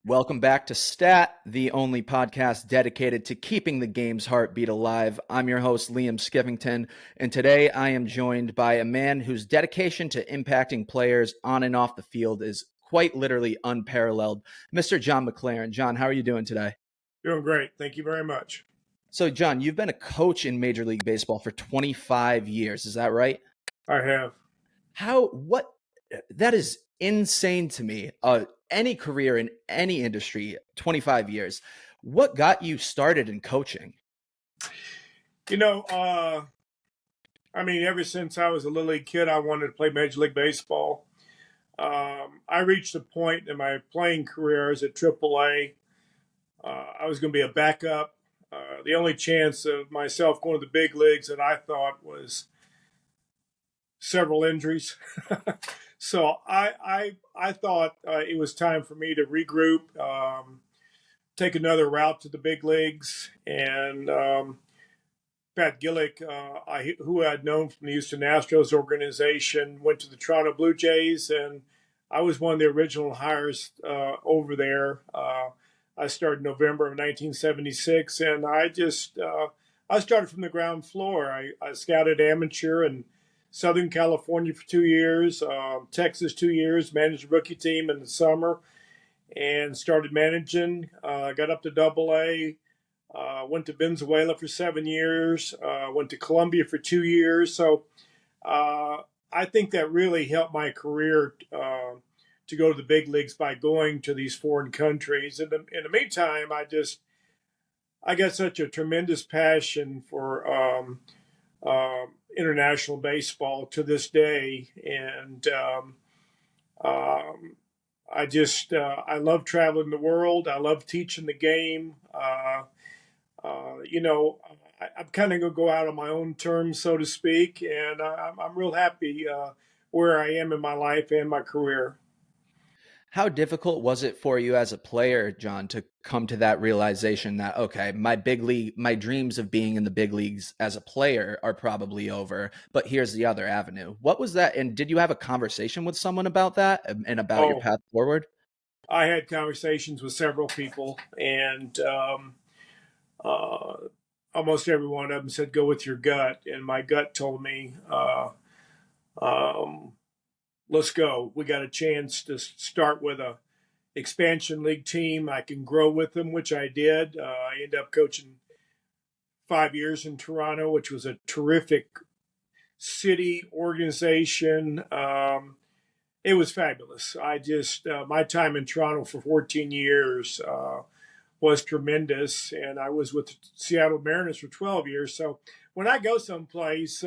Welcome back to Stat, the only podcast dedicated to keeping the game's heartbeat alive. I'm your host, Liam Skiffington, and today I am joined by a man whose dedication to impacting players on and off the field is quite literally unparalleled, Mr. John McLaren. John, how are you doing today? Doing great. Thank you very much. So, John, you've been a coach in Major League Baseball for 25 years. Is that right? I have. What, that is insane to me. Any career in any industry, 25 years. What got you started in coaching? You know, ever since I was a little league kid, I wanted to play Major League Baseball. I reached a point in my playing career as at AAA. I was going to be a backup. The only chance of myself going to the big leagues that I thought was several injuries. So I thought it was time for me to regroup, take another route to the big leagues, and Pat Gillick, who I'd known from the Houston Astros organization, went to the Toronto Blue Jays, and I was one of the original hires over there. I started November of 1976, and I started from the ground floor. I scouted amateur in Southern California for 2 years, Texas 2 years, managed a rookie team in the summer, and started managing. Got up to Double A. Went to Venezuela for 7 years. Went to Colombia for 2 years. So I think that really helped my career to go to the big leagues by going to these foreign countries. In the meantime, I got such a tremendous passion for international baseball to this day, and I love traveling the world. I love teaching the game. I'm kind of going to go out on my own terms, so to speak, and I'm real happy where I am in my life and my career. How difficult was it for you as a player, John, to come to that realization that, okay, my dreams of being in the big leagues as a player are probably over, but here's the other avenue. What was that? And did you have a conversation with someone about that and about your Oh, path forward? I had conversations with several people, and uh, almost every one of them said, "Go with your gut," and my gut told me, um, "Let's go. We got a chance to start with a expansion league team. I can grow with them," which I did. I ended up coaching 5 years in Toronto, which was a terrific city organization. It was fabulous. My time in Toronto for 14 years was tremendous, and I was with the Seattle Mariners for 12 years. So when I go someplace,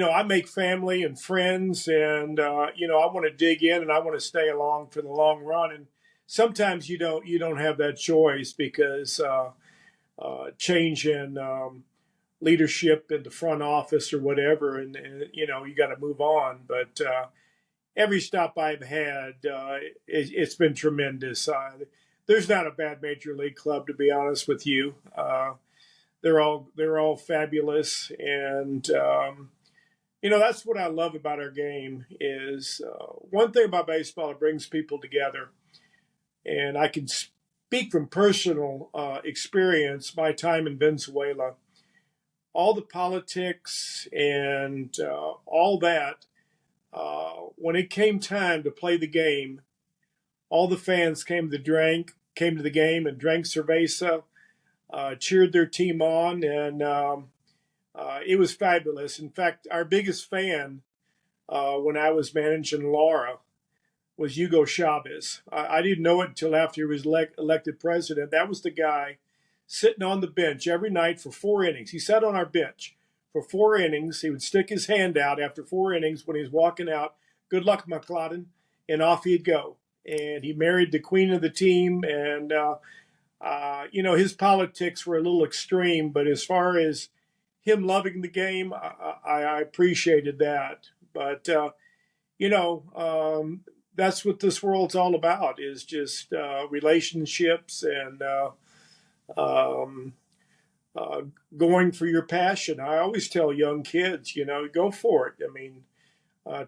I make family and friends, and I want to dig in and I want to stay along for the long run. And sometimes you don't have that choice because change in leadership in the front office or whatever, and you got to move on. But every stop I've had, it's been tremendous. There's not a bad major league club, to be honest with you. They're all fabulous, and that's what I love about our game. Is one thing about baseball, it brings people together, and I can speak from personal experience. My time in Venezuela, all the politics and all that. When it came time to play the game, all the fans came to the game and drank cerveza, cheered their team on, and it was fabulous. In fact, our biggest fan when I was managing Laura was Hugo Chavez. I didn't know it until after he was elected president. That was the guy sitting on the bench every night for 4 innings. He sat on our bench for 4 innings. He would stick his hand out after 4 innings when he was walking out. Good luck, McLaren, and off he'd go. And he married the queen of the team, and his politics were a little extreme, but as far as him loving the game, I appreciated that. But that's what this world's all about, is just relationships and um, uh, going for your passion. I always tell young kids, go for it. I mean,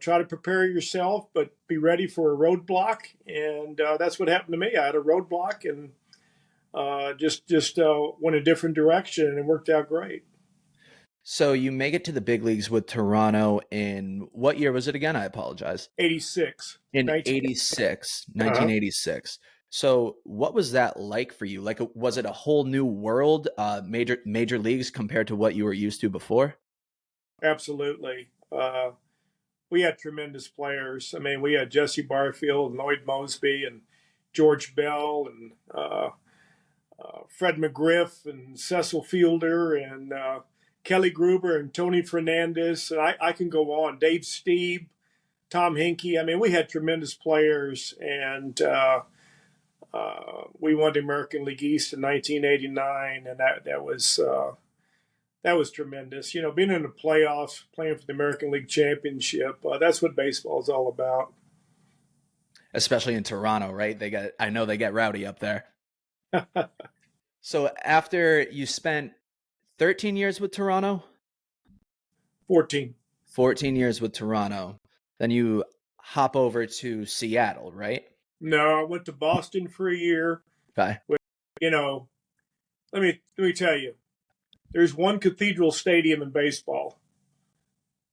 Try to prepare yourself, but be ready for a roadblock. And that's what happened to me. I had a roadblock and just went a different direction, and it worked out great. So you make it to the big leagues with Toronto in what year was it again? I apologize. 86, In 19. 86, Uh-huh. 1986. So what was that like for you? Like, was it a whole new world, major leagues compared to what you were used to before? Absolutely. We had tremendous players. I mean, we had Jesse Barfield, and Lloyd Mosby, and George Bell, and Fred McGriff, and Cecil Fielder, and Kelly Gruber, and Tony Fernandez. And I can go on. Dave Steeb, Tom Hinkie. I mean, we had tremendous players, and we won the American League East in 1989, and that was tremendous. You know, being in the playoffs, playing for the American League Championship, that's what baseball is all about. Especially in Toronto, right? I know they get rowdy up there. So after you spent 13 years with Toronto, 14. 14 years with Toronto, then you hop over to Seattle, right? No, I went to Boston for a year. Okay. You know, let me tell you, there's one cathedral stadium in baseball.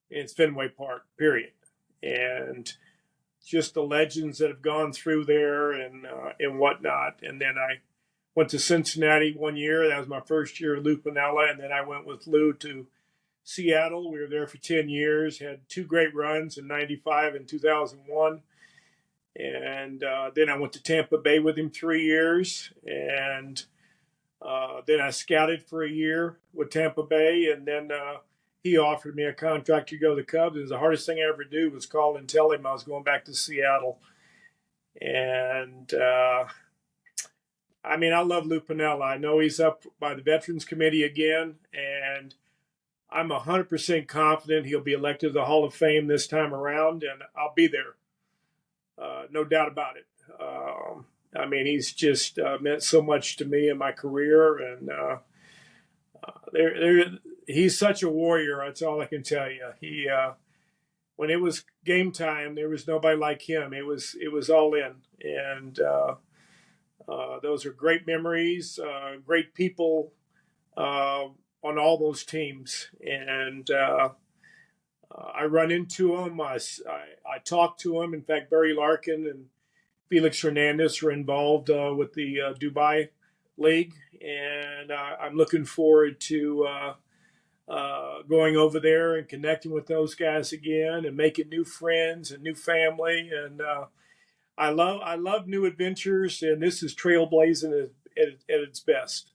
It's Fenway Park, period. And just the legends that have gone through there and whatnot. And then I went to Cincinnati one year. That was my first year with Lou Pinella. And then I went with Lou to Seattle. We were there for 10 years, had two great runs in 95 and 2001. And then I went to Tampa Bay with him 3 years. And then I scouted for a year with Tampa Bay. And then he offered me a contract to go to the Cubs. It was the hardest thing I ever did was call and tell him I was going back to Seattle. And I mean, I love Lou Pinella. I know he's up by the Veterans Committee again, and I'm 100% confident he'll be elected to the Hall of Fame this time around, and I'll be there. No doubt about it. I mean, he's just meant so much to me in my career, and he's such a warrior. That's all I can tell you. He when it was game time, there was nobody like him. It was all in, and those are great memories, great people on all those teams, and I run into them. I talk to them. In fact, Barry Larkin and Felix Hernandez are involved with the Dubai League, and I'm looking forward to going over there and connecting with those guys again and making new friends and new family. And I love new adventures, and this is trailblazing at its best.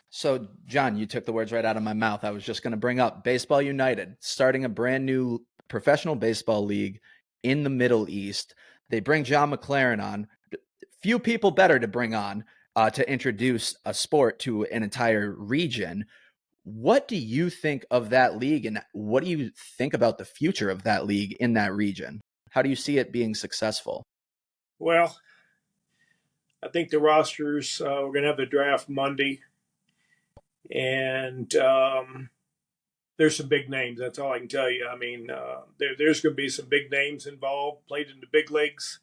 So, John, you took the words right out of my mouth. I was just going to bring up Baseball United, starting a brand new professional baseball league in the Middle East. They bring John McLaren on. Few people better to bring on to introduce a sport to an entire region. What do you think of that league, and what do you think about the future of that league in that region? How do you see it being successful? Well, I think the rosters, we're going to have the draft Monday, and there's some big names. That's all I can tell you. I mean, there's going to be some big names involved, played in the big leagues.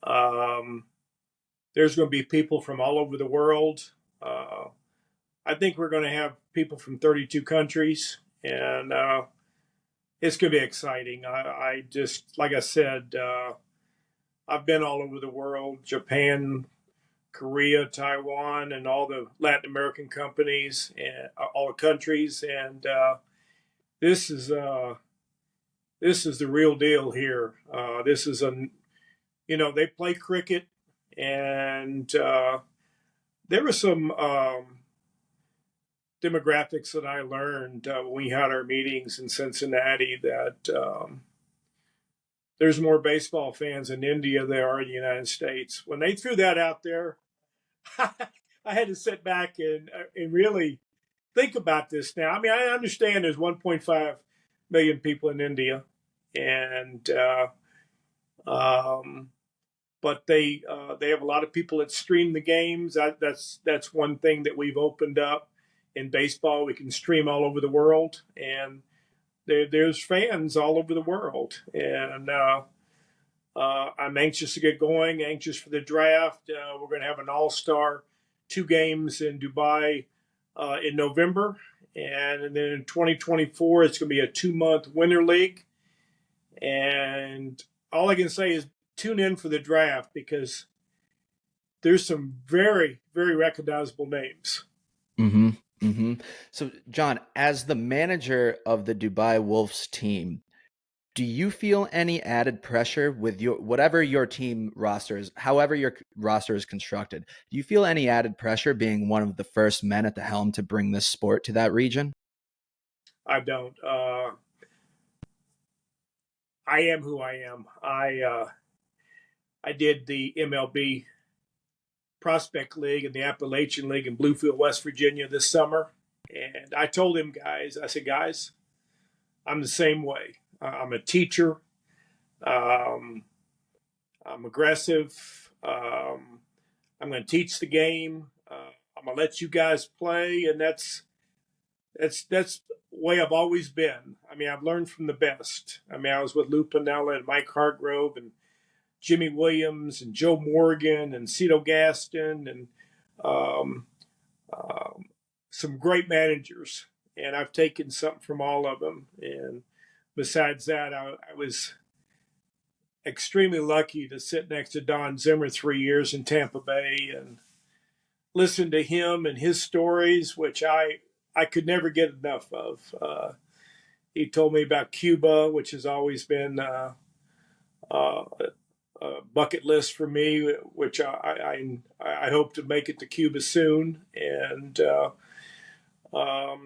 There's going to be people from all over the world. I think we're going to have people from 32 countries, and it's going to be exciting. I just, like I said, I've been all over the world, Japan, Korea, Taiwan, and all the Latin American companies and all the countries. And this is the real deal here. This is they play cricket, and there were some demographics that I learned when we had our meetings in Cincinnati that there's more baseball fans in India than there are in the United States. When they threw that out there, I had to sit back and really think about this now. I mean, I understand there's 1.5 million people in India, and but they have a lot of people that stream the games. That's one thing that we've opened up in baseball. We can stream all over the world, and there's fans all over the world, and I'm anxious to get going. Anxious for the draft. We're going to have an all-star 2 games in Dubai in November, and then in 2024 it's going to be a 2-month winter league. And all I can say is tune in for the draft because there's some very, very recognizable names. Mm-hmm. Mm-hmm. So, John, as the manager of the Dubai Wolves team, do you feel any added pressure with whatever your team roster is, however your roster is constructed? Do you feel any added pressure being one of the first men at the helm to bring this sport to that region? I don't. I am who I am. I did the MLB Prospect League and the Appalachian League in Bluefield, West Virginia this summer. And I told him, guys, I said, guys, I'm the same way. I'm a teacher. I'm aggressive. I'm going to teach the game. I'm going to let you guys play. And that's the way I've always been. I mean, I've learned from the best. I mean, I was with Lou Pinella and Mike Hargrove and Jimmy Williams and Joe Morgan and Cito Gaston and um, some great managers. And I've taken something from all of them. And besides that, I was extremely lucky to sit next to Don Zimmer 3 years in Tampa Bay and listen to him and his stories, which I could never get enough of. He told me about Cuba, which has always been a bucket list for me, which I hope to make it to Cuba soon. And I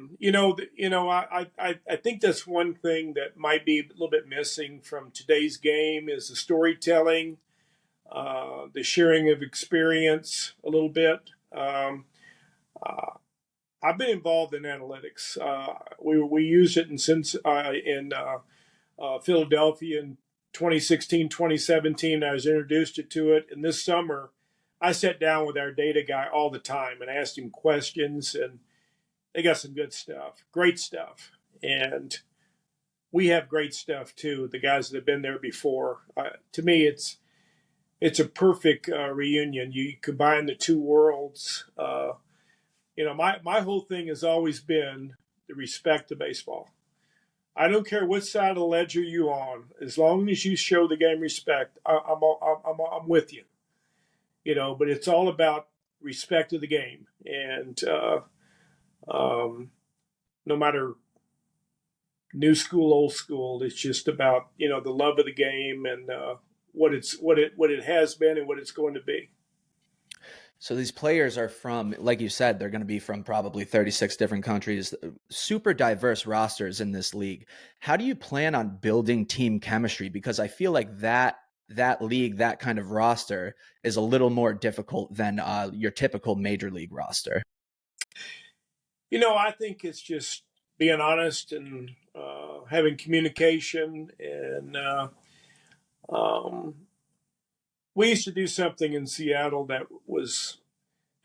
think that's one thing that might be a little bit missing from today's game is the storytelling, the sharing of experience a little bit. I've been involved in analytics. We used it in Philadelphia in 2016, 2017. I was introduced to it. And this summer, I sat down with our data guy all the time and asked him questions. And they got some good stuff, great stuff. And we have great stuff too, the guys that have been there before. To me, it's a perfect reunion. You combine the two worlds. My whole thing has always been the respect of baseball. I don't care what side of the ledger you're on, as long as you show the game respect, I'm with you. But it's all about respect of the game, and no matter new school, old school, it's just about the love of the game and what it has been and what it's going to be. So these players are from, like you said, they're going to be from probably 36 different countries, super diverse rosters in this league. How do you plan on building team chemistry? Because I feel like that league, that kind of roster is a little more difficult than your typical major league roster. I think it's just being honest and having communication. And we used to do something in Seattle that was,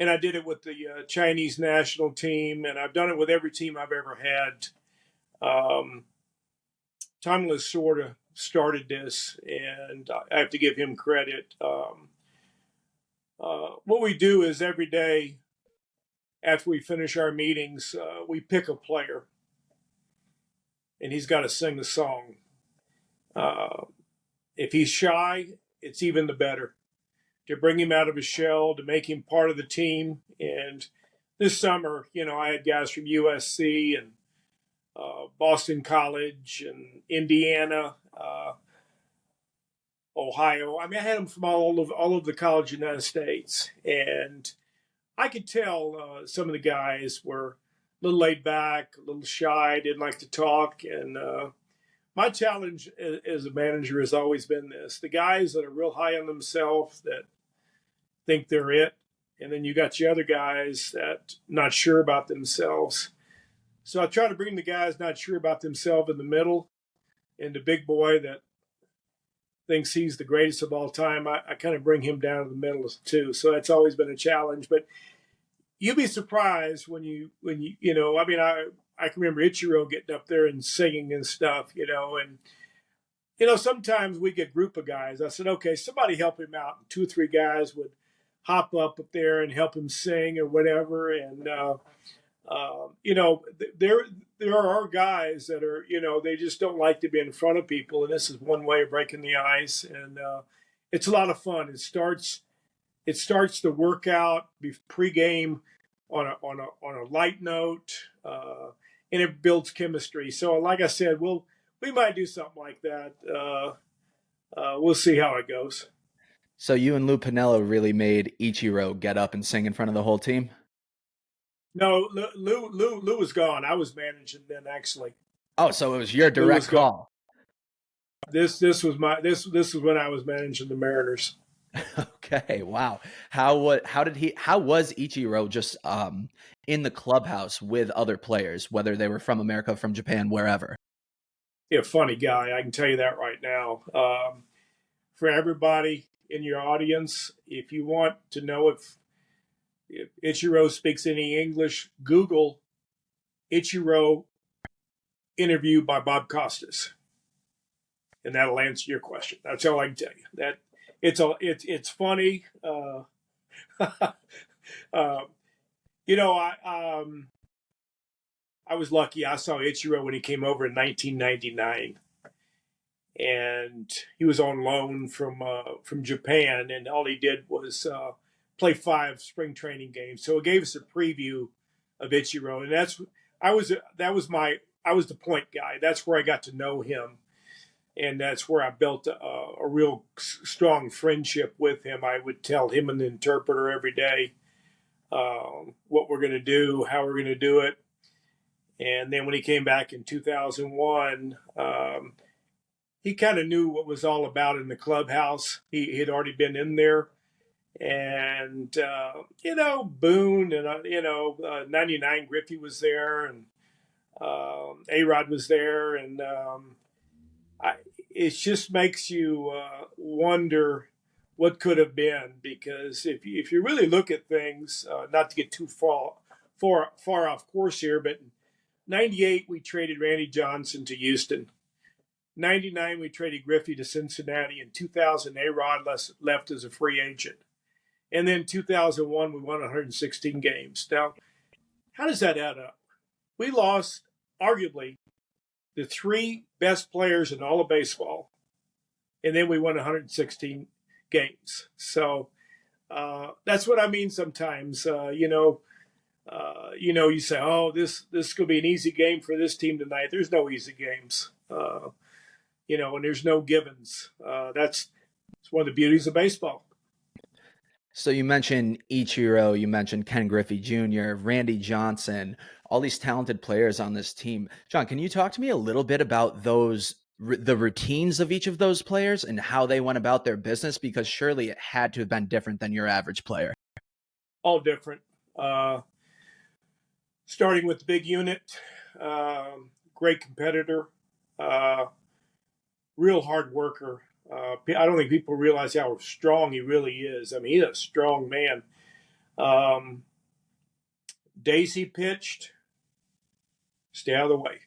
and I did it with the Chinese national team, and I've done it with every team I've ever had. Tom sort of started this, and I have to give him credit. What we do is every day after we finish our meetings, we pick a player, and he's got to sing the song. If he's shy, it's even the better to bring him out of his shell, to make him part of the team. And this summer, I had guys from USC and Boston College and Indiana, Ohio. I mean, I had them from all of the college in the United States. And I could tell some of the guys were a little laid back, a little shy, didn't like to talk. And my challenge as a manager has always been this: the guys that are real high on themselves, that think they're it, and then you got your other guys that not sure about themselves. So I try to bring the guys not sure about themselves in the middle, and the big boy that thinks he's the greatest of all time, I kind of bring him down to the middle too. So that's always been a challenge. But you'd be surprised when you I I can remember Ichiro getting up there and singing and stuff, and sometimes we get a group of guys. I said, okay, somebody help him out. And 2 or 3 guys would hop up there and help him sing or whatever. And there are guys that are, they just don't like to be in front of people, and this is one way of breaking the ice. And it's a lot of fun. It starts the workout pregame on a light note, and it builds chemistry. So, like I said, we might do something like that. We'll see how it goes. So you and Lou Pinella really made Ichiro get up and sing in front of the whole team? No, Lou was gone. I was managing then, actually. Oh, so it was your Lou direct was gone. call. This was when I was managing the Mariners. Okay, wow. How was Ichiro just in the clubhouse with other players, whether they were from America, from Japan, wherever? Yeah, funny guy. I can tell you that right now. For everybody in your audience, if you want to know if Ichiro speaks any English, Google Ichiro interview by Bob Costas, and that'll answer your question. That's all I can tell you. That it's funny. I was lucky. I saw Ichiro when he came over in 1999, and he was on loan from Japan, and all he did was play 5 spring training games. So it gave us a preview of Ichiro, and I was the point guy. That's where I got to know him, and that's where I built a real strong friendship with him. I would tell him and the interpreter every day what we're going to do, how we're going to do it. And then when he came back in 2001, he kind of knew what was all about in the clubhouse. He had already been in there. And, Boone and, 99 Griffey was there, and A-Rod was there. And it just makes you wonder what could have been, because if you really look at things, not to get too far off course here, but 98, we traded Randy Johnson to Houston. 99, we traded Griffey to Cincinnati. In 2000, A-Rod left as a free agent. And then 2001, we won 116 games. Now, how does that add up? We lost, arguably, the 3 best players in all of baseball, and then we won 116 games. So that's what I mean sometimes. You say, oh, this could be an easy game for this team tonight. There's no easy games, and there's no givens. That's one of the beauties of baseball. So you mentioned Ichiro, you mentioned Ken Griffey Jr., Randy Johnson, all these talented players on this team. John, can you talk to me a little bit about the routines of each of those players and how they went about their business? Because surely it had to have been different than your average player. All different. Starting with the big unit, great competitor, real hard worker. I don't think people realize how strong he really is. I mean, he's a strong man. Days he pitched, stay out of the way.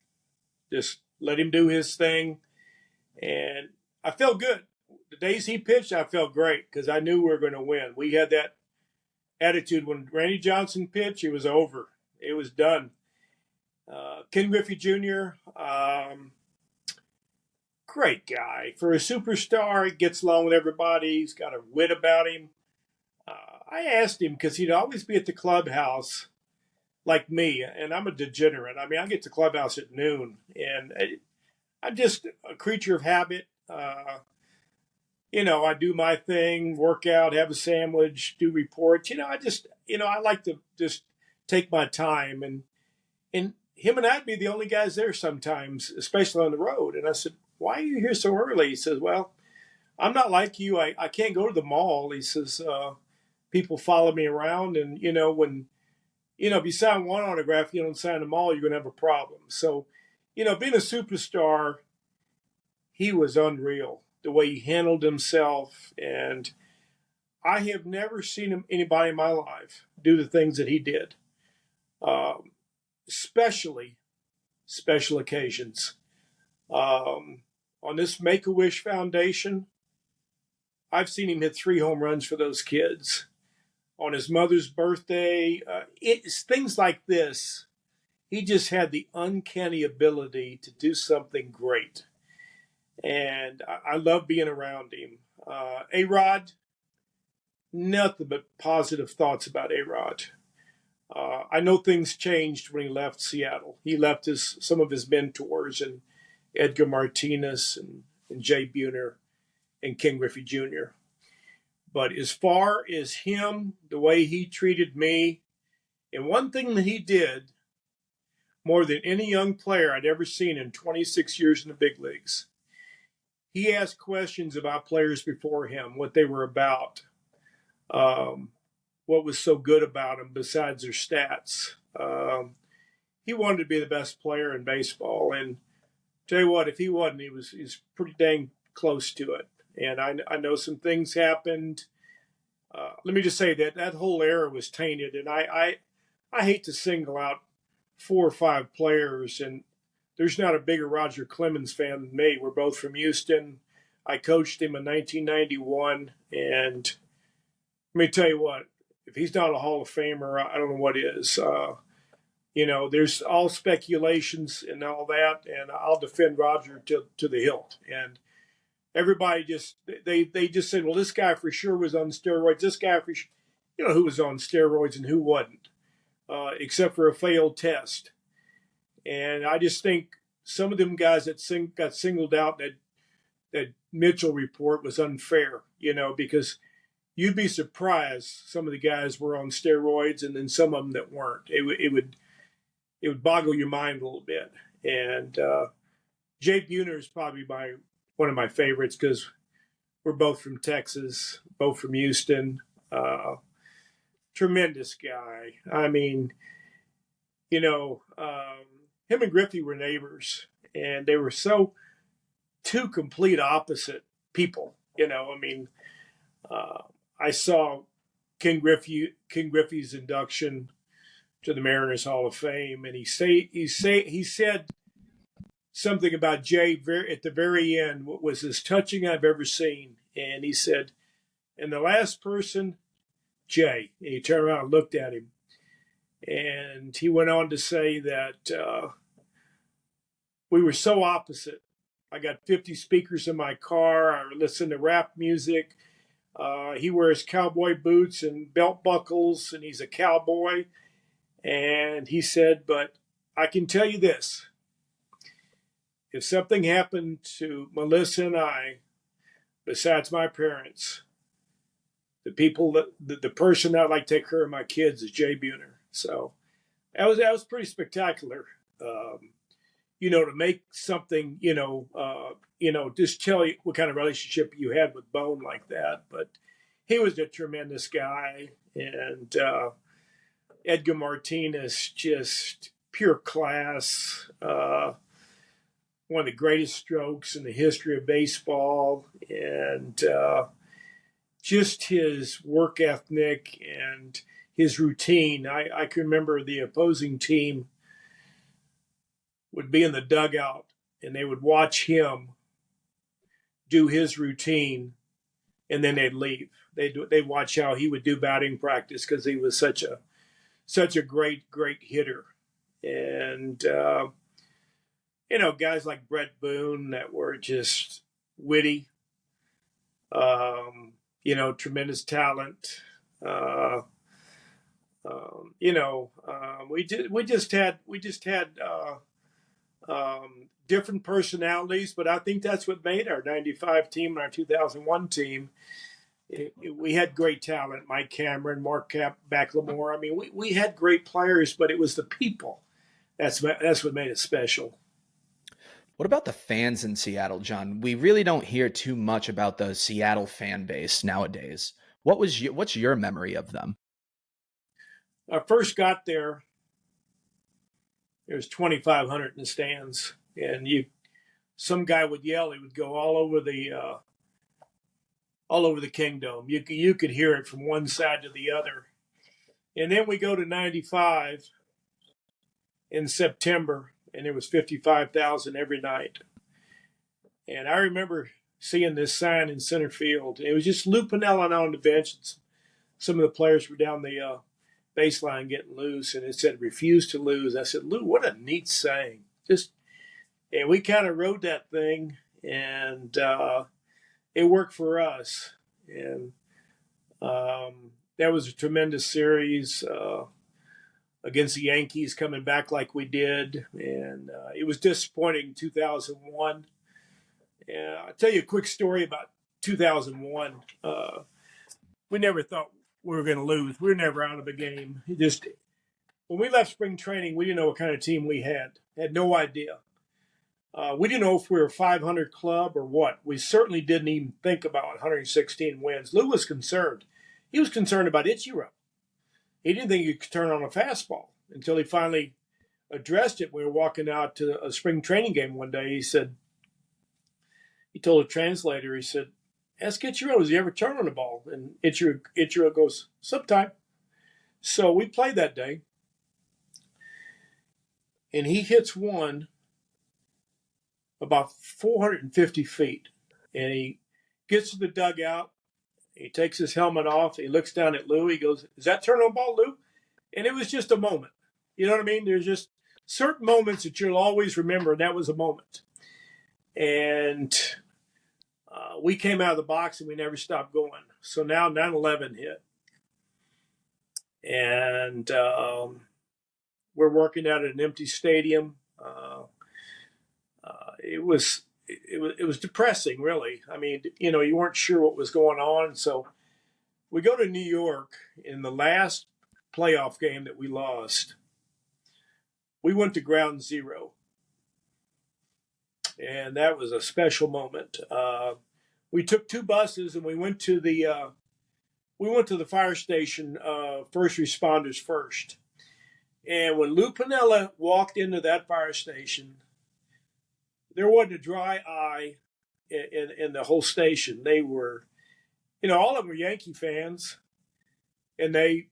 Just let him do his thing. And I felt good. The days he pitched, I felt great because I knew we were going to win. We had that attitude when Randy Johnson pitched, it was over. It was done. Ken Griffey Jr., great guy. For a superstar, he gets along with everybody. He's got a wit about him. I asked him because he'd always be at the clubhouse like me, and I'm a degenerate. I mean, I get to the clubhouse at noon, and I'm just a creature of habit. I do my thing, work out, have a sandwich, do reports. I like to just take my time, and him and I'd be the only guys there sometimes, especially on the road. And I said, why are you here so early? He says, well, I'm not like you. I can't go to the mall. He says, people follow me around, and if you sign one autograph, you don't sign them all, you're going to have a problem. So, being a superstar, he was unreal, the way he handled himself. And I have never seen anybody in my life do the things that he did, especially special occasions. On this Make-A-Wish Foundation, I've seen him hit 3 home runs for those kids. On his mother's birthday, it's things like this. He just had the uncanny ability to do something great. And I love being around him. A-Rod, nothing but positive thoughts about A-Rod. I know things changed when he left Seattle. He left some of his mentors, and Edgar Martinez and Jay Buhner and Ken Griffey Jr. But as far as him, the way he treated me, and one thing that he did more than any young player I'd ever seen in 26 years in the big leagues, he asked questions about players before him, what they were about, what was so good about them besides their stats. He wanted to be the best player in baseball, and tell you what, if he wasn't, he's pretty dang close to it. And I know some things happened. Let me just say that whole era was tainted, and I hate to single out 4 or 5 players, and there's not a bigger Roger Clemens fan than me. We're both from Houston. I coached him in 1991, and let me tell you what, if he's not a Hall of Famer, I don't know what is. There's all speculations and all that, and I'll defend Roger to the hilt. And everybody they just said, well, this guy for sure was on steroids. This guy for sure, who was on steroids and who wasn't, except for a failed test. And I just think some of them guys that got singled out, that Mitchell report was unfair, because you'd be surprised some of the guys were on steroids and then some of them that weren't. It would boggle your mind a little bit. And Jay Buhner is probably one of my favorites because we're both from Texas, both from Houston. Tremendous guy. I mean, him and Griffey were neighbors, and they were so two complete opposite people. I saw Ken Griffey's induction to the Mariners Hall of Fame, and he said something about Jay at the very end, what was as touching I've ever seen. And he said, and the last person, Jay. And he turned around and looked at him. And he went on to say that we were so opposite. I got 50 speakers in my car. I listen to rap music. He wears cowboy boots and belt buckles, and he's a cowboy. And he said, but I can tell you this. If something happened to Melissa and I, besides my parents, the person I'd like to take care of my kids is Jay Buhner. So that was pretty spectacular. To make something, just tell you what kind of relationship you had with Bone like that. But he was a tremendous guy. And Edgar Martinez, just pure class. One of the greatest strokes in the history of baseball. And just his work ethic and his routine. I can remember the opposing team would be in the dugout and they would watch him do his routine and then they'd leave. They'd watch how he would do batting practice because he was such a great hitter. And, guys like Brett Boone that were just witty, tremendous talent. We just had different personalities, but I think that's what made our 95 team and our 2001 team. We had great talent, Mike Cameron, Mark Backlemore. I mean, we had great players, but it was the people. That's what made it special. What about the fans in Seattle, John? We really don't hear too much about the Seattle fan base nowadays. What's your memory of them? I first got there. There was 2,500 in the stands, and some guy would yell. He would go all over the kingdom. You could hear it from one side to the other. And then we go to 95 in September, and there was 55,000 every night. And I remember seeing this sign in center field. It was just Lou Pinella on the bench. Some of the players were down the baseline getting loose, and it said "refuse to lose." I said, "Lou, what a neat saying!" And we kind of wrote that thing, and it worked for us. And that was a tremendous series against the Yankees, coming back like we did, and it was disappointing in 2001. And I'll tell you a quick story about 2001. We never thought we were going to lose. We were never out of a game. When we left spring training, we didn't know what kind of team we had. Had no idea. We didn't know if we were a 500 club or what. We certainly didn't even think about 116 wins. Lou was concerned. He was concerned about Ichiro. He didn't think he could turn on a fastball until he finally addressed it. We were walking out to a spring training game one day. He told a translator, he said, "Ask Ichiro, does he ever turn on the ball?" And Ichiro goes, "Sometime." So we played that day, and he hits one about 450 feet, and he gets to the dugout. He takes his helmet off. He looks down at Lou. He goes, "Is that turn on ball, Lou?" And it was just a moment. You know what I mean? There's just certain moments that you'll always remember, and that was a moment. And we came out of the box, and we never stopped going. So now 9/11 hit. And we're working out at an empty stadium. It was depressing, really. I mean, you weren't sure what was going on. So we go to New York in the last playoff game that we lost. We went to ground zero, and that was a special moment. We took two buses and we went to the fire station. First responders first, and when Lou Pinella walked into that fire station, there wasn't a dry eye in the whole station. They were, all of them were Yankee fans, and they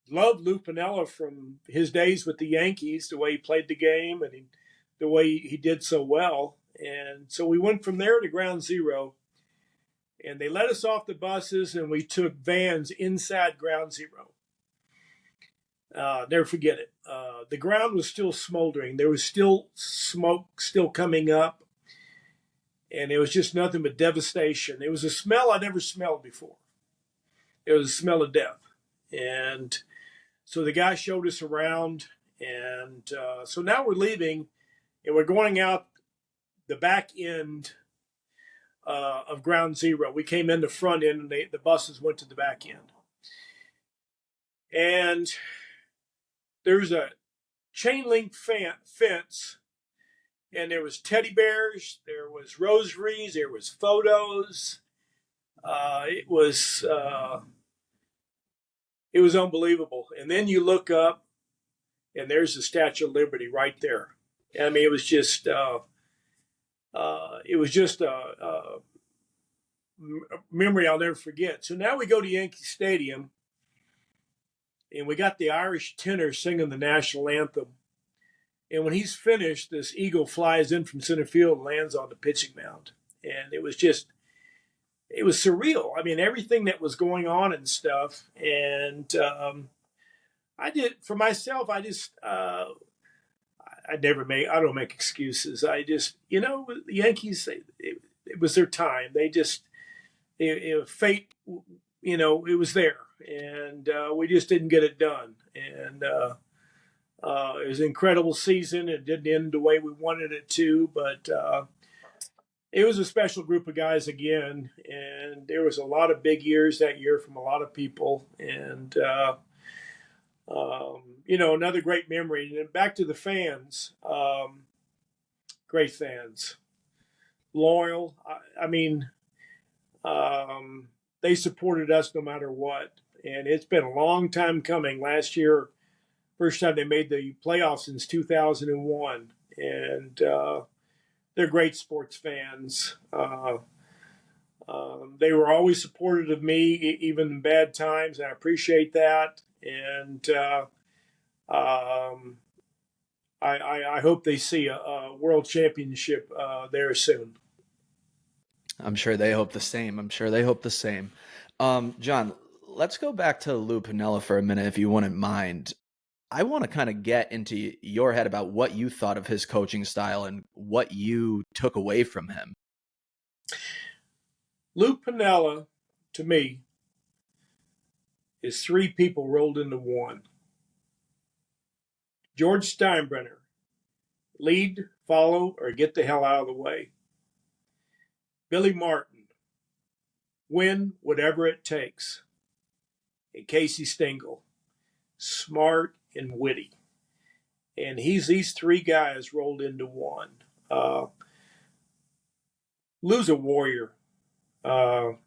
loved Lou Pinella from his days with the Yankees, the way he played the game and the way he did so well. And so we went from there to ground zero, and they let us off the buses, and we took vans inside ground zero. Never forget it. The ground was still smoldering. There was still smoke still coming up, and it was just nothing but devastation. It was a smell I never smelled before. It was a smell of death. And so the guy showed us around, and so now we're leaving, and we're going out the back end of ground zero. We came in the front end, and the buses went to the back end. And there's a chain link fence, and there was teddy bears, there was rosaries, there was photos. It was unbelievable. And then you look up, and there's the Statue of Liberty right there. I mean, it was just a memory I'll never forget. So now we go to Yankee Stadium, and we got the Irish tenor singing the national anthem. And when he's finished, this eagle flies in from center field and lands on the pitching mound. And it was surreal. I mean, everything that was going on and stuff. And I don't make excuses. The Yankees, it was their time. Fate, it was there. And we just didn't get it done. And it was an incredible season. It didn't end the way we wanted it to, but it was a special group of guys again. And there was a lot of big years that year from a lot of people. And, another great memory. And then back to the fans, great fans, loyal. They supported us no matter what. And it's been a long time coming. Last year, first time they made the playoffs since 2001. And they're great sports fans. They were always supportive of me, even in bad times, and I appreciate that. And I hope they see a world championship there soon. I'm sure they hope the same. I'm sure they hope the same. John, let's go back to Lou Pinella for a minute, if you wouldn't mind. I want to kind of get into your head about what you thought of his coaching style and what you took away from him. Lou Pinella, to me, is three people rolled into one. George Steinbrenner, lead, follow, or get the hell out of the way. Billy Martin, win whatever it takes. And Casey Stengel, smart and witty. And he's these three guys rolled into one. Lou's a warrior. There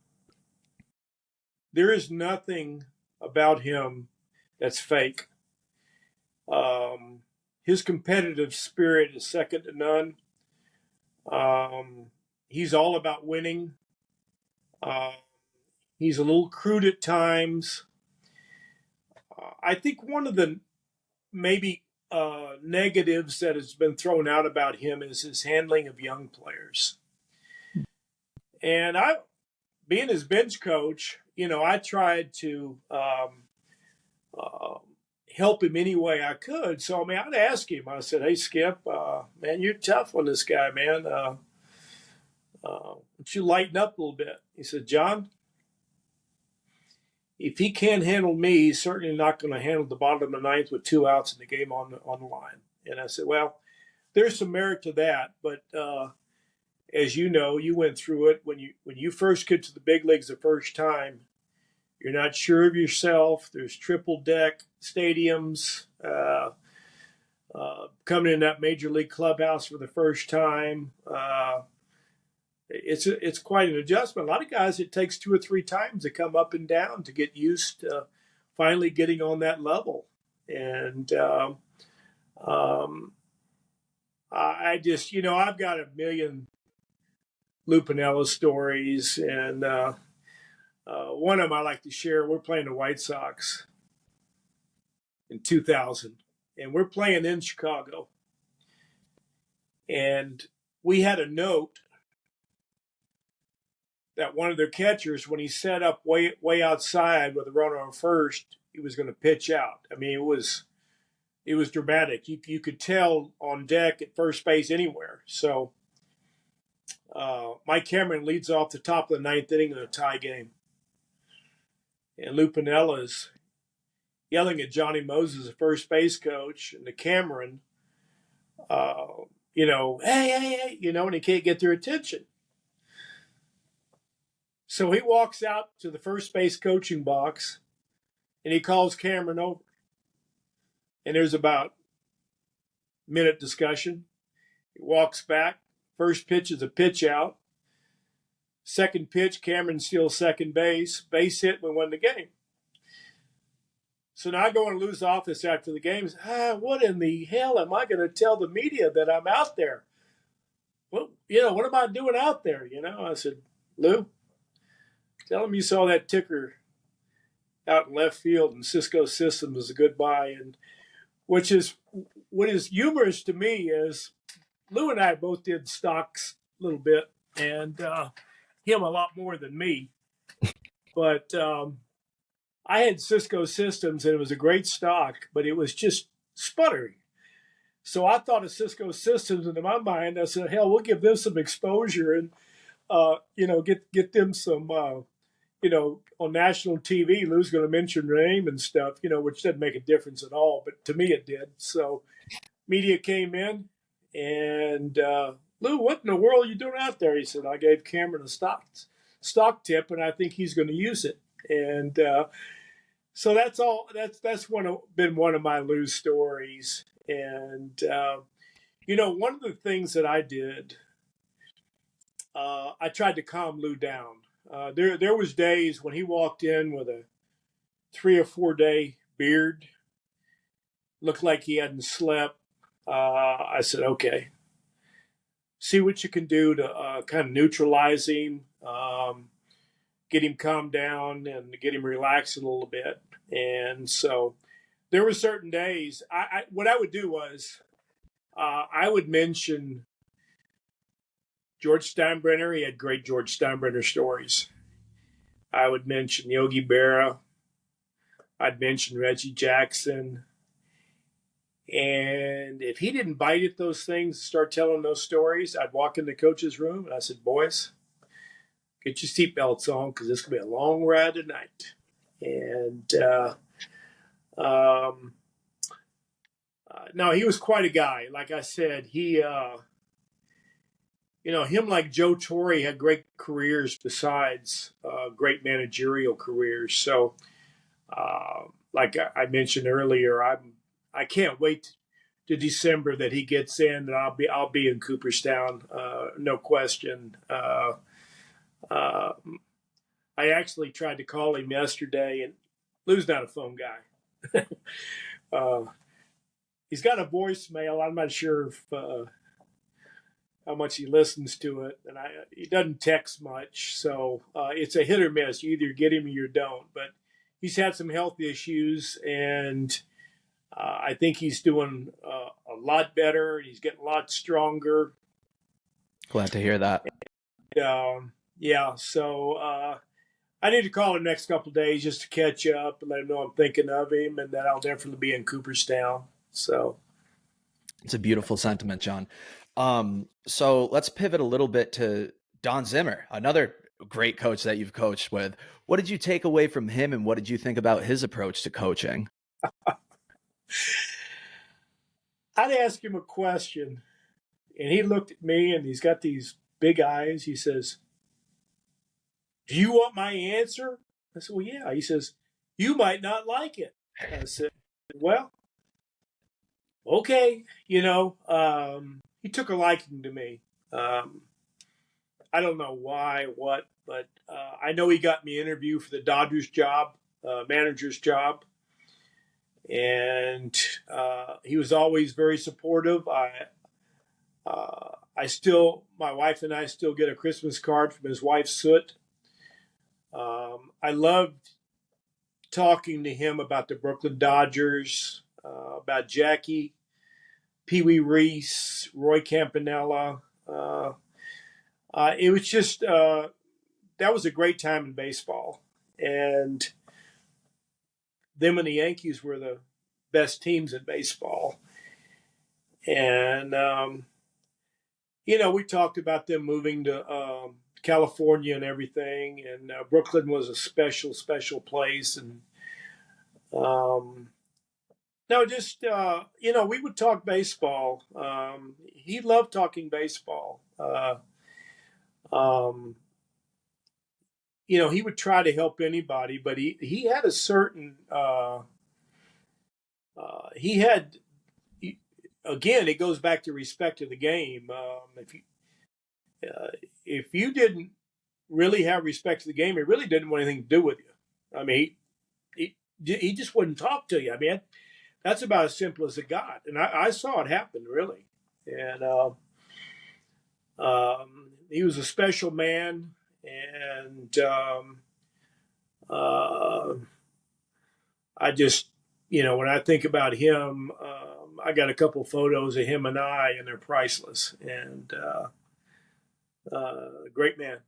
is nothing about him that's fake. His competitive spirit is second to none. He's all about winning. He's a little crude at times. I think one of the maybe negatives that has been thrown out about him is his handling of young players. And being his bench coach, I tried to help him any way I could. So, I'd ask him. I said, "Hey, Skip, man, you're tough on this guy, man. Would you lighten up a little bit?" He said, "John, if he can't handle me, he's certainly not going to handle the bottom of the ninth with 2 outs in the game on the line." And I said, "Well, there's some merit to that, but as you know, you went through it when you first get to the big leagues the first time. You're not sure of yourself. There's triple deck stadiums, coming in that major league clubhouse for the first time. It's quite an adjustment. A lot of guys, it takes 2 or 3 times to come up and down to get used to finally getting on that level. And I just, I've got a million Lou Pinella stories, and one of them I like to share. We're playing the White Sox in 2000, and we're playing in Chicago. And we had a note that one of their catchers, when he set up way outside with a runner on first, he was going to pitch out. It was dramatic. You could tell on deck, at first base, anywhere. So Mike Cameron leads off the top of the 9th inning in a tie game. And Lou Pinella is yelling at Johnny Moses, the first base coach, and to Cameron, hey, and he can't get their attention. So he walks out to the first base coaching box, and he calls Cameron over. And there's about a minute discussion. He walks back. First pitch is a pitch out. Second pitch, Cameron steals second base. Base hit, we won the game. So now I go in Lou's office after the game. What in the hell am I going to tell the media that I'm out there? Well, what am I doing out there? I said, "Lou, tell him you saw that ticker out in left field and Cisco Systems was a goodbye." And what is humorous to me is Lou and I both did stocks a little bit, and him a lot more than me. But I had Cisco Systems, and it was a great stock, but it was just sputtering. So I thought of Cisco Systems, and in my mind, I said, "Hell, we'll give them some exposure and get them some." On national TV, Lou's going to mention their name and stuff, which doesn't make a difference at all. But to me, it did. So media came in, and Lou, what in the world are you doing out there? He said, "I gave Cameron a stock tip, and I think he's going to use it." And so that's all. That's been one of my Lou stories. And one of the things that I did, I tried to calm Lou down. There was days when he walked in with a 3 or 4 day beard, looked like he hadn't slept. I said, "Okay, see what you can do to kind of neutralize him, get him calmed down, and get him relaxed a little bit." And so there were certain days. What I would do was I would mention George Steinbrenner. He had great George Steinbrenner stories. I would mention Yogi Berra. I'd mention Reggie Jackson. And if he didn't bite at those things, start telling those stories, I'd walk in the coach's room and I said, "Boys, get your seatbelts on because this could be a long ride tonight." And um, no, he was quite a guy. Like I said, him like Joe Torre had great careers besides great managerial careers. So, like I mentioned earlier, I can't wait to December that he gets in, and I'll be in Cooperstown, no question. Uh, I actually tried to call him yesterday, and Lou's not a phone guy. uh, he's got a voicemail. I'm not sure if how much he listens to it, and he doesn't text much, so it's a hit or miss. You either get him or you don't. But he's had some health issues, and I think he's doing a lot better. He's getting a lot stronger. Glad to hear that. Yeah, so I need to call him next couple of days just to catch up and let him know I'm thinking of him, and that I'll definitely be in Cooperstown. So It's a beautiful sentiment, John. So let's pivot a little bit to Don Zimmer, another great coach that you've coached with. What did you take away from him, and what did you think about his approach to coaching? I'd ask him a question, and he looked at me, and he's got these big eyes. He says, "Do you want my answer?" I said, "Well, yeah." He says, "You might not like it." I said, "Well, okay." He took a liking to me. Um, I don't know why, but I know he got me an interview for the Dodgers job, manager's job, and he was always very supportive. My wife and I still get a Christmas card from his wife Soot. I loved talking to him about the Brooklyn Dodgers, about Jackie, Pee Wee Reese, Roy Campanella. It was just that was a great time in baseball, and them and the Yankees were the best teams in baseball. And we talked about them moving to California and everything, and Brooklyn was a special, special place. And no, just we would talk baseball. He loved talking baseball. Um, he would try to help anybody, but he had a certain he had again. It goes back to respect of the game. If you didn't really have respect for the game, he really didn't want anything to do with you. I mean, he just wouldn't talk to you. I mean, that's about as simple as it got, and I saw it happen really. And he was a special man, and uh, I just, when I think about him, I got a couple photos of him and I, and they're priceless. And great man.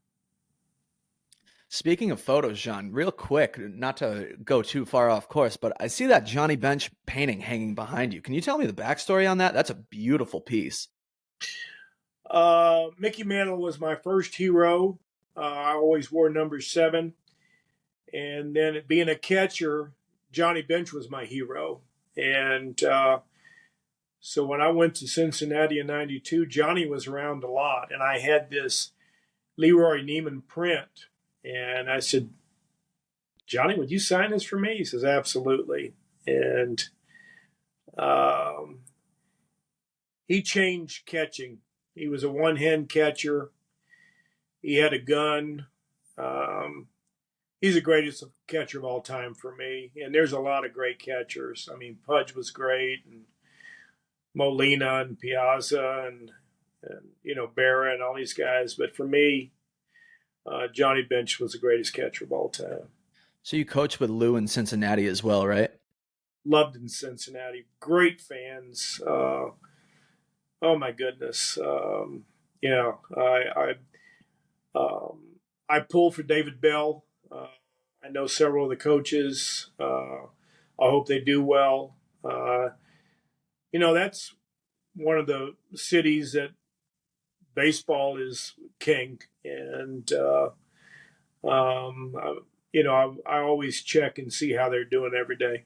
Speaking of photos, John, real quick, not to go too far off course, but I see that Johnny Bench painting hanging behind you. Can you tell me the backstory on that? That's a beautiful piece. Mickey Mantle was my first hero. I always wore number 7. And then being a catcher, Johnny Bench was my hero. And so when I went to Cincinnati in '92, Johnny was around a lot. And I had this Leroy Neiman print. And I said, "Johnny, would you sign this for me?" He says, "Absolutely." And um, he changed catching. He was a one-hand catcher. He had a gun. Um, he's the greatest catcher of all time for me. And there's a lot of great catchers. I mean, Pudge was great, and Molina and Piazza and Berra and all these guys. But for me, Johnny Bench was the greatest catcher of all time. So you coached with Lou in Cincinnati as well, right? Loved in Cincinnati. Great fans. Oh my goodness. Yeah, um, I pull for David Bell. I know several of the coaches. I hope they do well. Uh, that's one of the cities that baseball is king, and I always check and see how they're doing every day.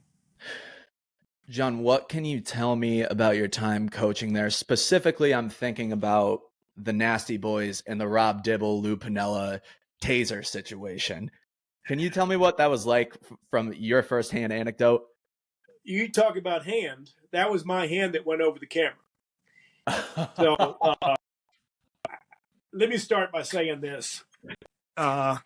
John, what can you tell me about your time coaching there? Specifically, I'm thinking about the Nasty Boys and the Rob Dibble, Lou Pinella taser situation. Can you tell me what that was like from your firsthand anecdote? You talk about hand. That was my hand that went over the camera. So let me start by saying this. Uh,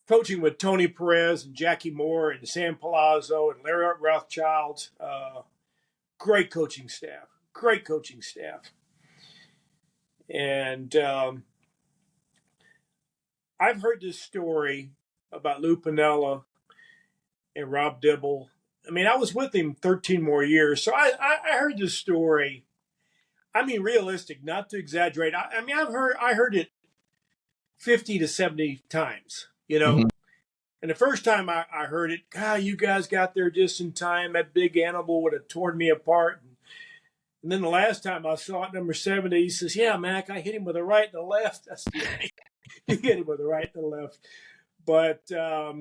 Coaching with Tony Perez and Jackie Moore and Sam Palazzo and Larry Rothschild, great coaching staff. Great coaching staff. And I've heard this story about Lou Pinella and Rob Dibble. I mean, I was with him 13 more years. So I heard this story. I mean, realistic, not to exaggerate. I heard it 50 to 70 times, Mhm. And the first time I heard it, God, you guys got there just in time. That big animal would have torn me apart. And then the last time I saw it, number 70, he says, yeah, Mac, I hit him with a right and a left. I said, yeah, you hit him with a right and a left. But uh,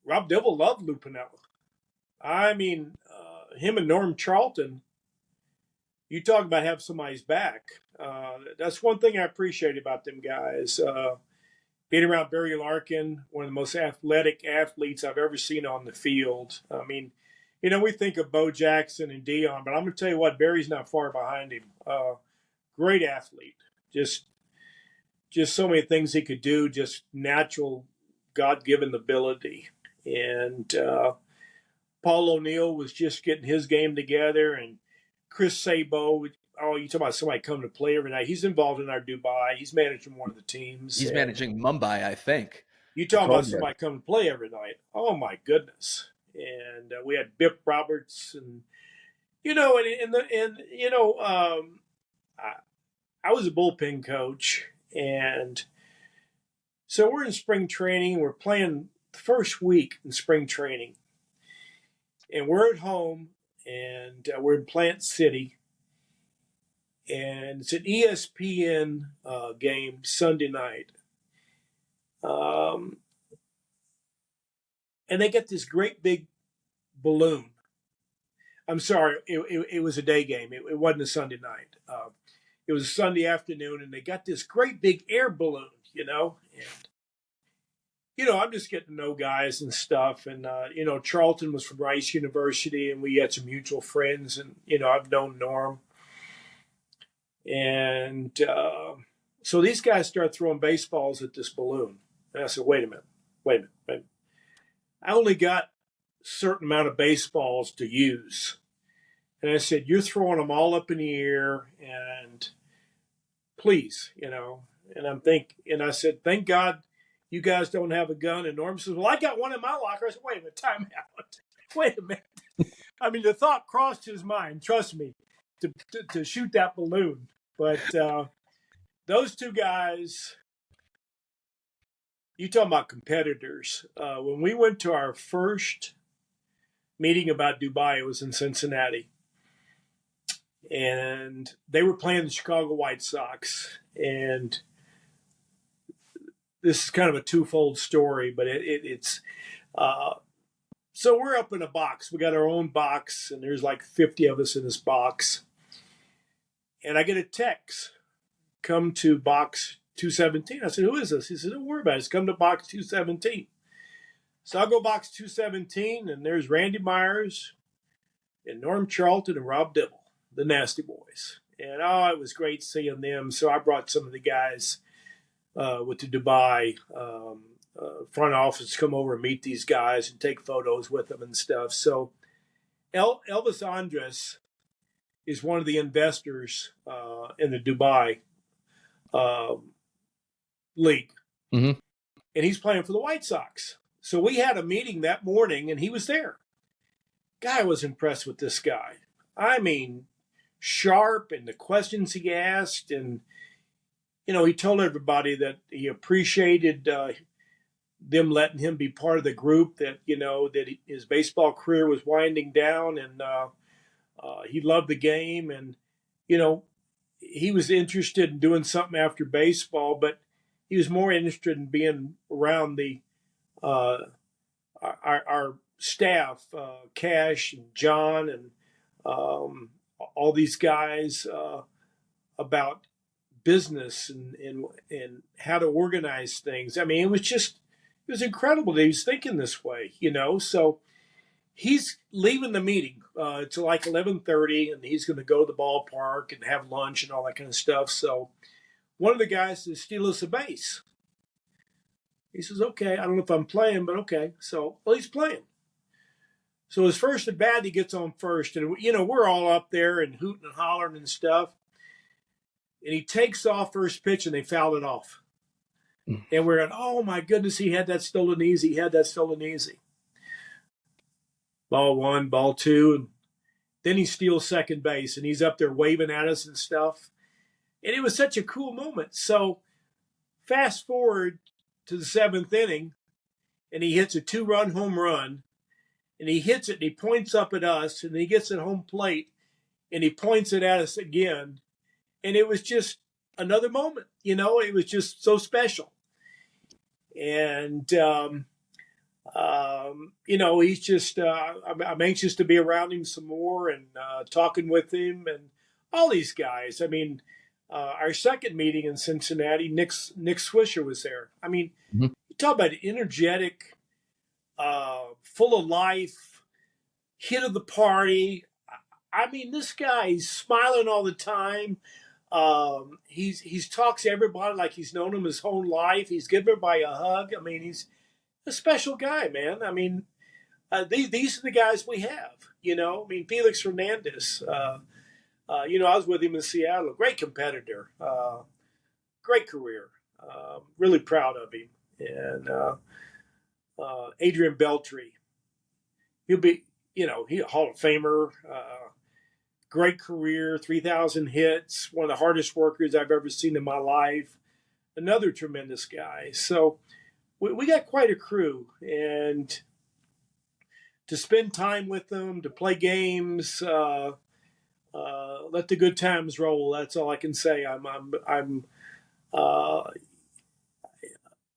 Rob Dibble loved Lou Pinella. I mean, him and Norm Charlton, you talk about having somebody's back. That's one thing I appreciate about them guys. Being around Barry Larkin, one of the most athletic athletes I've ever seen on the field. I mean, we think of Bo Jackson and Dion, but I'm going to tell you what, Barry's not far behind him. Great athlete. Just so many things he could do, just natural, God-given ability. And Paul O'Neill was just getting his game together, and Chris Sabo. Oh, you talk about somebody coming to play every night. He's involved in our Dubai. He's managing one of the teams. He's managing Mumbai, I think. You The talk about Cobra. somebody coming to play every night. Oh my goodness! And we had Bip Roberts, and I, I was a bullpen coach, and so we're in spring training. We're playing the first week in spring training, and we're at home, and we're in Plant City, and it's an ESPN game Sunday night. Um, and they get this great big balloon. I'm sorry, it was a day game. It wasn't a Sunday night. It was a Sunday afternoon, and they got this great big air balloon, And, I'm just getting to know guys and stuff. And, Charlton was from Rice University, and we had some mutual friends. And, I've known Norm. And so these guys start throwing baseballs at this balloon. And I said, wait a minute. I only got a certain amount of baseballs to use. And I said, you're throwing them all up in the air, and please, and I said, thank God you guys don't have a gun. And Norm says, well, I got one in my locker. I said, wait a minute, time out. Wait a minute. I mean, the thought crossed his mind, trust me, to shoot that balloon. But those two guys, you talking about competitors. When we went to our first meeting about Dubai, it was in Cincinnati. And they were playing the Chicago White Sox. And this is kind of a twofold story, but it's so we're up in a box. We got our own box, and there's like 50 of us in this box. And I get a text, come to box 217. I said, who is this? He said, don't worry about it. It's come to box 217. So I go box 217, and there's Randy Myers and Norm Charlton and Rob Dibble, the Nasty Boys. And it was great seeing them. So I brought some of the guys with the Dubai front office to come over and meet these guys and take photos with them and stuff. So Elvis Andres is one of the investors in the Dubai league. Mm-hmm. And he's playing for the White Sox. So we had a meeting that morning, and he was there. Guy was impressed with this guy. I mean, sharp, and the questions he asked. And, he told everybody that he appreciated them letting him be part of the group, that, that his baseball career was winding down, and he loved the game. And, you know, he was interested in doing something after baseball, but he was more interested in being around uh, our staff, Cash and John, and all these guys, about business and how to organize things. I mean, it was incredible that he was thinking this way, So he's leaving the meeting. It's like 11:30, and he's going to go to the ballpark and have lunch and all that kind of stuff. So one of the guys says, "Steal us a base." He says, "Okay, I don't know if I'm playing, but okay." So, well, he's playing. So his first at bat, he gets on first, and we're all up there and hooting and hollering and stuff. And he takes off first pitch, and they fouled it off. And we're going, "Oh my goodness, he had that stolen easy. He had that stolen easy." Ball one, ball two, and then he steals second base, and he's up there waving at us and stuff. And it was such a cool moment. So fast forward to the seventh inning, and he hits a 2-run home run, and he hits it, and he points up at us, and he gets it home plate, and he points it at us again. And it was just another moment, it was just so special. And, he's just, I'm anxious to be around him some more, and talking with him and all these guys. I mean, our second meeting in Cincinnati, Nick Swisher was there. I mean, you talk about energetic, full of life, hit of the party. I mean, this guy, he's smiling all the time. He's talks to everybody like he's known him his whole life. He's giving everybody a hug. I mean, he's a special guy, man. I mean, these are the guys we have. I mean, Felix Hernandez. I was with him in Seattle. Great competitor. Great career. Really proud of him. And Adrian Beltre. He'll be, he a Hall of Famer. Great career, 3,000 hits, one of the hardest workers I've ever seen in my life. Another tremendous guy. So we got quite a crew, and to spend time with them, to play games, let the good times roll. That's all I can say. I'm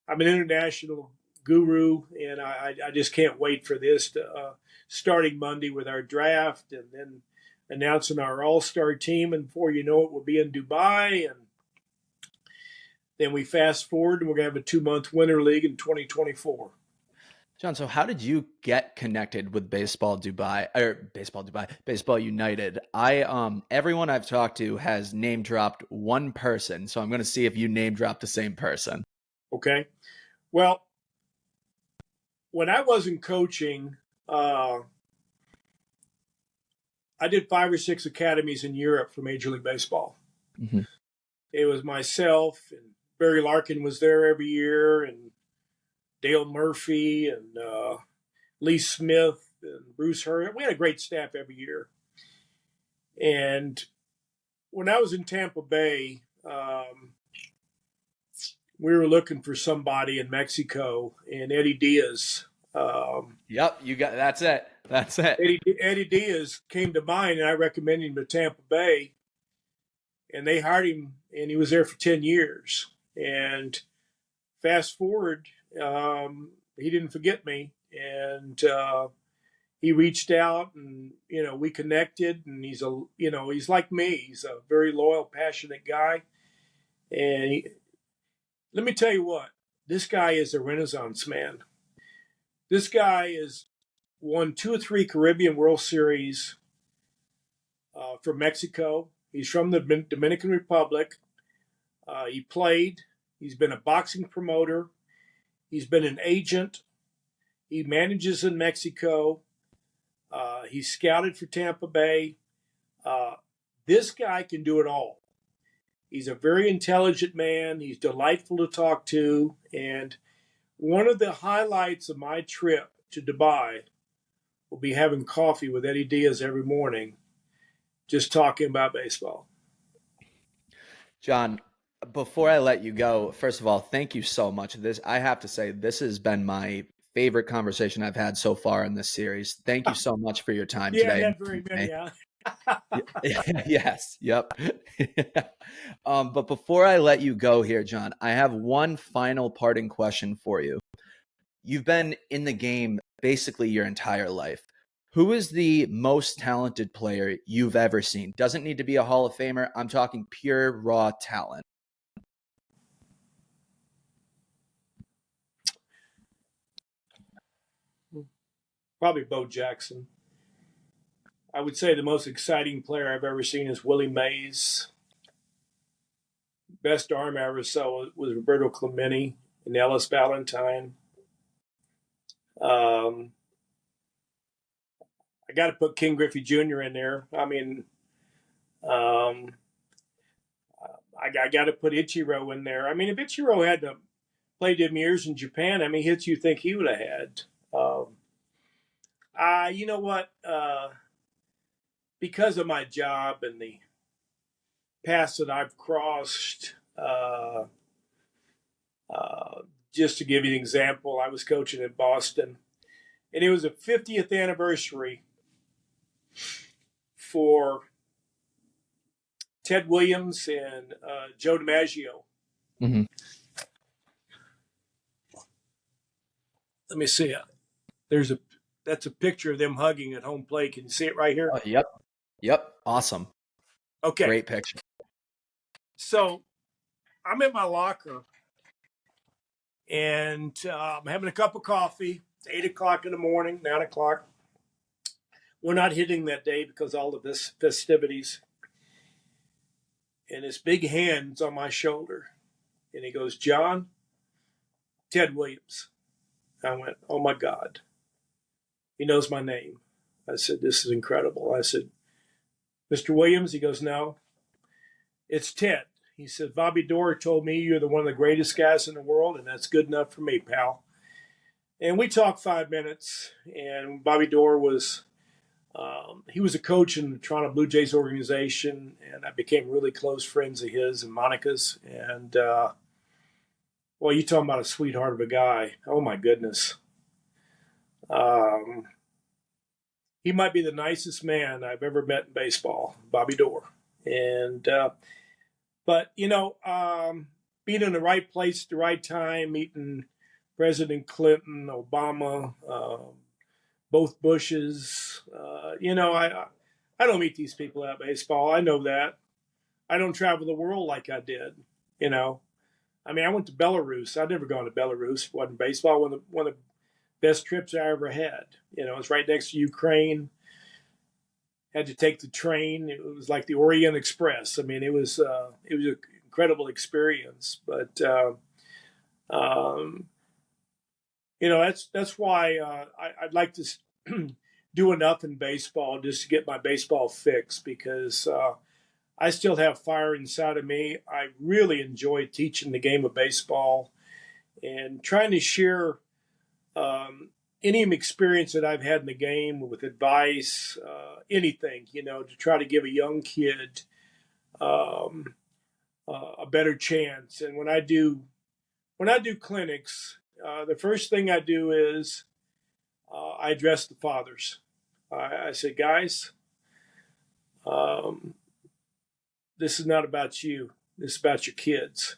an international guru, and I just can't wait for this to, starting Monday with our draft, and then announcing our all-star team, and before you know it, we'll be in Dubai, and then we fast forward, and we're going to have a 2-month winter league in 2024. John, so how did you get connected with Baseball United? Everyone I've talked to has name dropped one person, so I'm going to see if you name drop the same person. Okay. Well, when I wasn't coaching, I did 5 or 6 academies in Europe for Major League Baseball. Mm-hmm. It was myself, and Barry Larkin was there every year, and Dale Murphy, and Lee Smith, and Bruce Hurd. We had a great staff every year. And when I was in Tampa Bay, we were looking for somebody in Mexico, and Eddie Diaz. Yep, that's it. That's it. Eddie Diaz came to mind, and I recommended him to Tampa Bay, and they hired him, and he was there for 10 years. And fast forward, he didn't forget me, and he reached out, and we connected. And he's like me. He's a very loyal, passionate guy. And let me tell you what, this guy is a Renaissance man. This guy has won 2 or 3 Caribbean World Series from Mexico. He's from the Dominican Republic. He played. He's been a boxing promoter. He's been an agent. He manages in Mexico. He's scouted for Tampa Bay. This guy can do it all. He's a very intelligent man. He's delightful to talk to. And one of the highlights of my trip to Dubai will be having coffee with Eddie Diaz every morning. just talking about baseball. John, before I let you go, first of all, thank you so much. I have to say, this has been my favorite conversation I've had so far in this series. Thank you so much for your time You hadn't today. had very many, huh? Yes, yep. But before I let you go here, John, I have one final parting question for you. You've been in the game basically your entire life. Who is the most talented player you've ever seen? Doesn't need to be a Hall of Famer. I'm talking pure raw talent. Probably Bo Jackson. I would say the most exciting player I've ever seen is Willie Mays. Best arm I ever saw was Roberto Clemente and Ellis Valentine. Um, I got to put King Griffey Jr. in there. I mean, um, I got to put Ichiro in there. I mean, if Ichiro had to play them years in Japan, I mean, hits you think he would have had. You know what? Because of my job and the paths that I've crossed, just to give you an example, I was coaching in Boston, and it was a 50th anniversary for Ted Williams and Joe DiMaggio. Mm-hmm. Let me see. That's a picture of them hugging at home plate. Can you see it right here? Yep. Yep. Awesome. Okay. Great picture. So I'm in my locker and I'm having a cup of coffee. It's 8 o'clock in the morning, 9 o'clock. We're not hitting that day because all of this festivities. And his big hand's on my shoulder. And he goes, John, Ted Williams. I went, oh my God. He knows my name. I said, this is incredible. I said, Mr. Williams? He goes, no, it's Ted. He said, Bobby Dorr told me you're one of the greatest guys in the world, and that's good enough for me, pal. And we talked 5 minutes, and Bobby Dorr was he was a coach in the Toronto Blue Jays organization, and I became really close friends of his and Monica's. And, well, you talking about a sweetheart of a guy. Oh, my goodness. He might be the nicest man I've ever met in baseball, Bobby Dorr. And, but, being in the right place at the right time, meeting President Clinton, Obama, both Bushes. I don't meet these people at baseball. I know that. I don't travel the world like I did. I mean, I went to Belarus. I'd never gone to Belarus. It wasn't baseball. One of the best trips I ever had. It's right next to Ukraine. Had to take the train. It was like the Orient Express. I mean, it was an incredible experience. But that's why I'd like to do enough in baseball just to get my baseball fix because I still have fire inside of me. I really enjoy teaching the game of baseball and trying to share any experience that I've had in the game with advice, anything, to try to give a young kid a better chance. And when I do clinics, the first thing I do is I address the fathers. I say, guys, this is not about you. This is about your kids.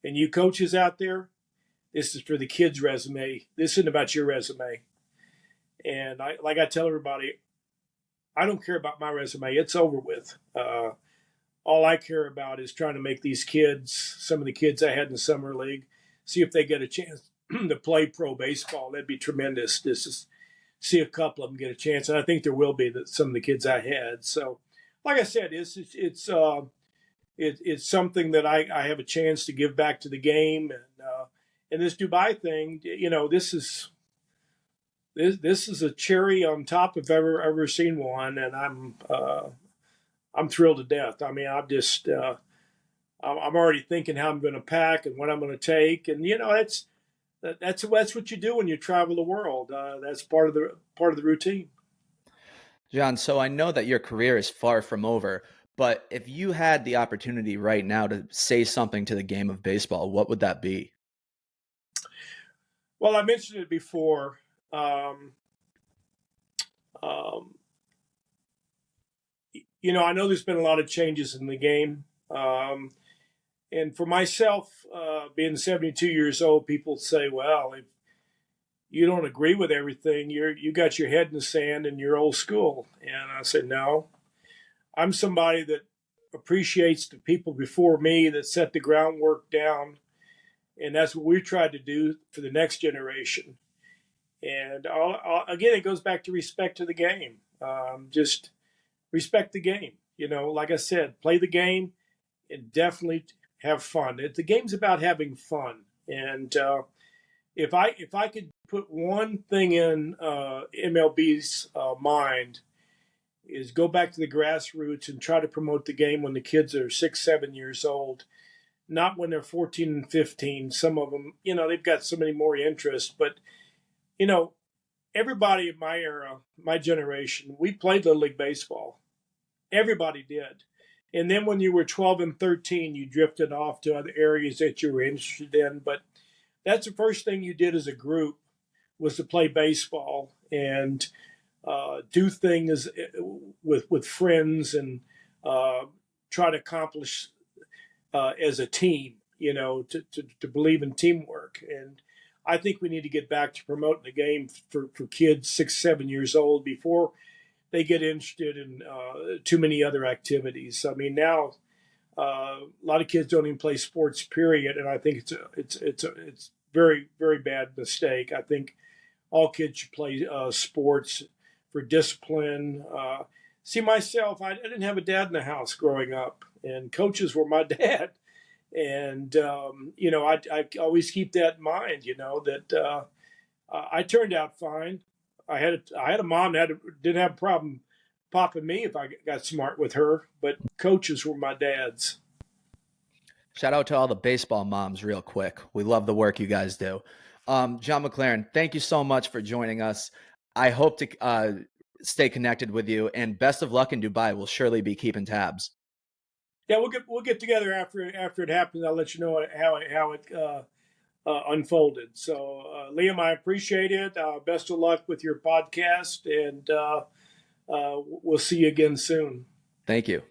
And you coaches out there, this is for the kids' resume. This isn't about your resume. And like I tell everybody, I don't care about my resume. It's over with. All I care about is trying to make these kids, some of the kids I had in the summer league, see if they get a chance to play pro baseball. That'd be tremendous. Just to see a couple of them get a chance, and I think there will be some of the kids I had. So, like I said, it's something that I have a chance to give back to the game, and this Dubai thing, this is a cherry on top if I've ever seen one, and I'm thrilled to death. I mean, I'm already thinking how I'm going to pack and what I'm going to take, and that's what you do when you travel the world. That's part of the routine. John, so I know that your career is far from over, but if you had the opportunity right now to say something to the game of baseball, what would that be? Well, I mentioned it before. Um, um, I know there's been a lot of changes in the game. And for myself, being 72 years old, people say, well, if you don't agree with everything, you got your head in the sand and you're old school. And I said, no, I'm somebody that appreciates the people before me that set the groundwork down. And that's what we tried to do for the next generation. And again, it goes back to respect to the game. Just respect the game. Like I said, play the game and definitely have fun. The game's about having fun. And if I could put one thing in MLB's mind, is go back to the grassroots and try to promote the game when the kids are 6, 7 years old, not when they're 14 and 15. Some of them, they've got so many more interests. But you know, everybody in my era, my generation, we played Little League Baseball. Everybody did. And then when you were 12 and 13, you drifted off to other areas that you were interested in. But that's the first thing you did as a group, was to play baseball and do things with friends and try to accomplish as a team, to believe in teamwork. And I think we need to get back to promoting the game for kids 6, 7 years old before they get interested in too many other activities. I mean, now a lot of kids don't even play sports, period, and I think it's very, very bad mistake. I think all kids should play sports for discipline. See, myself, I didn't have a dad in the house growing up, and coaches were my dad. And I always keep that in mind. That I turned out fine. I had a mom that didn't have a problem popping me if I got smart with her, but coaches were my dads. Shout out to all the baseball moms, real quick. We love the work you guys do. John McLaren, thank you so much for joining us. I hope to stay connected with you, and best of luck in Dubai. We'll surely be keeping tabs. Yeah, we'll get together after it happens. I'll let you know how it unfolded. So, Liam, I appreciate it. Best of luck with your podcast, and we'll see you again soon. Thank you.